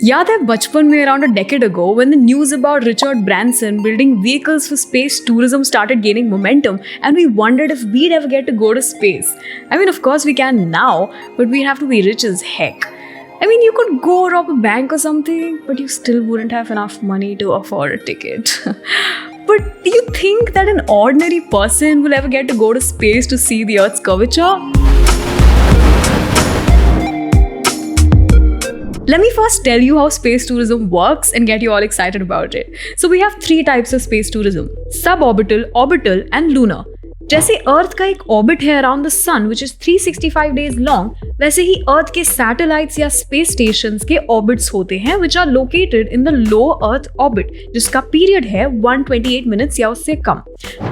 याद है बचपन में around a decade ago when the news about Richard Branson building vehicles for space tourism started gaining momentum and we wondered if we'd ever get to go to space. I mean, of course we can now, but we'd have to be rich as heck. I mean, you could go rob a bank or something, but you still wouldn't have enough money to afford a ticket. But do you think that an ordinary person will ever get to go to space to see the Earth's curvature? Let me first tell you how space tourism works and get you all excited about it. So we have three types of space tourism: suborbital, orbital and lunar. जैसे अर्थ का एक orbit है around the sun which is 365 days long, वैसे ही अर्थ के satellites या space stations के orbits होते हैं which are located in the low earth orbit, जिसका पीरियड है 128 मिनट्स या उससे कम.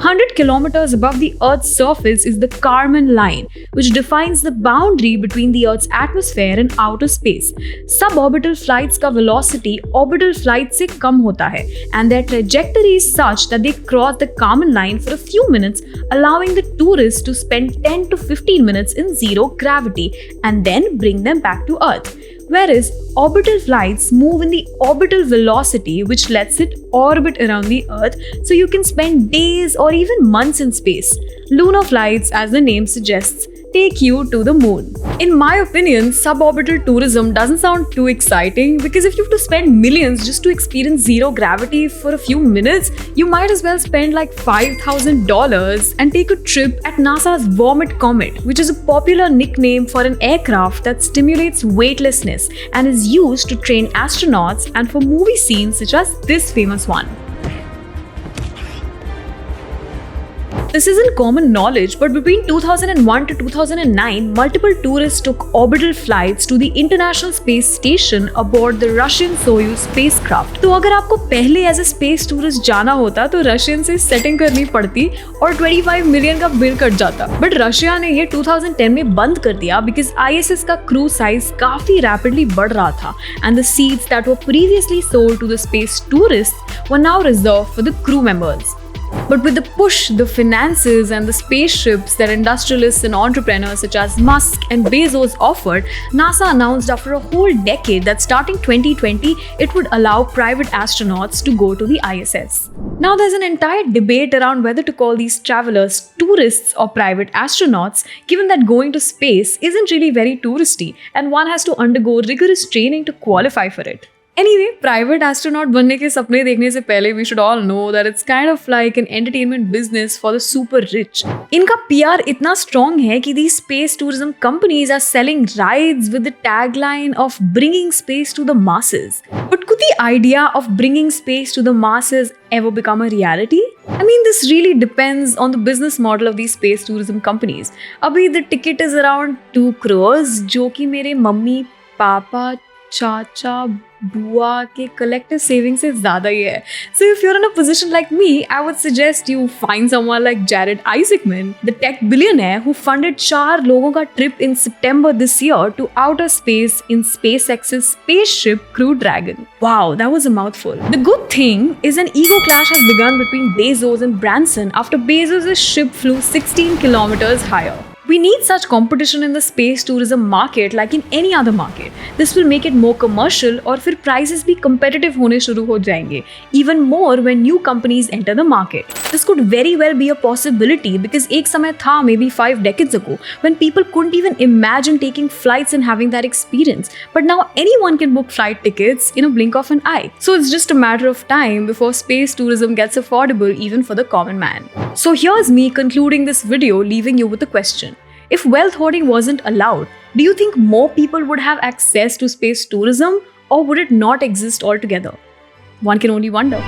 100 kilometers above the Earth's surface is the Kármán line, which defines the boundary between the Earth's atmosphere and outer space. Suborbital flights का velocity orbital flight से कम होता है, and their trajectory is such that they cross the Kármán line for a few minutes, allowing the tourists to spend 10 to 15 minutes in zero gravity and then bring them back to Earth. Whereas orbital flights move in the orbital velocity, which lets it orbit around the Earth, so you can spend days or even months in space. Lunar flights, as the name suggests, take you to the moon. In my opinion, suborbital tourism doesn't sound too exciting because if you have to spend millions just to experience zero gravity for a few minutes, you might as well spend like $5,000 and take a trip at NASA's Vomit Comet, which is a popular nickname for an aircraft that stimulates weightlessness and is used to train astronauts and for movie scenes such as this famous one. This isn't common knowledge, but between 2001 to 2009, multiple tourists took orbital flights to the International Space Station aboard the Russian Soyuz spacecraft. तो अगर आपको पहले as a space tourist जाना होता तो Russian से setting करनी पड़ती और 25 मिलियन का बिल कट जाता. बट रशिया ने ये 2010 में बंद कर दिया बिकॉज ISS का क्रू साइज काफी रैपिडली बढ़ रहा था and the seats that were previously sold to the space tourists were now reserved for the crew members. But with the push, the finances and the spaceships that industrialists and entrepreneurs such as Musk and Bezos offered, NASA announced after a whole decade that starting 2020, it would allow private astronauts to go to the ISS. Now there's an entire debate around whether to call these travelers tourists or private astronauts, given that going to space isn't really very touristy and one has to undergo rigorous training to qualify for it. Anyway, private astronaut बनने के सपने देखने से पहले we should all know that it's kind of like an entertainment business for the super rich. इनका PR इतना strong है कि these space tourism companies are selling rides with the tagline of bringing space to the masses. But could the idea of bringing space to the masses ever become a reality? I mean, this really depends on the business model of these space tourism companies. अभी the ticket is around 2 crores, जो कि मेरे mummy, पापा, चाचा, बुआ के collective savings से ज़्यादा ही है. So if you're in a position like me, I would suggest you find someone like Jared Isaacman, the tech billionaire who funded 4 लोगों का trip in September this year to outer space in SpaceX's spaceship Crew Dragon. Wow, that was a mouthful. The good thing is an ego clash has begun between Bezos and Branson after Bezos' ship flew 16 kilometers higher. We need such competition in the space tourism market like in any other market. This will make it more commercial और फिर prices भी competitive होने शुरू हो जाएंगे. Even more when new companies enter the market. This could very well be a possibility because एक समय था maybe 5 decades ago when people couldn't even imagine taking flights and having that experience. But now anyone can book flight tickets in a blink of an eye. So it's just a matter of time before space tourism gets affordable even for the common man. So here's me concluding this video leaving you with a question. If wealth hoarding wasn't allowed, do you think more people would have access to space tourism or would it not exist altogether? One can only wonder.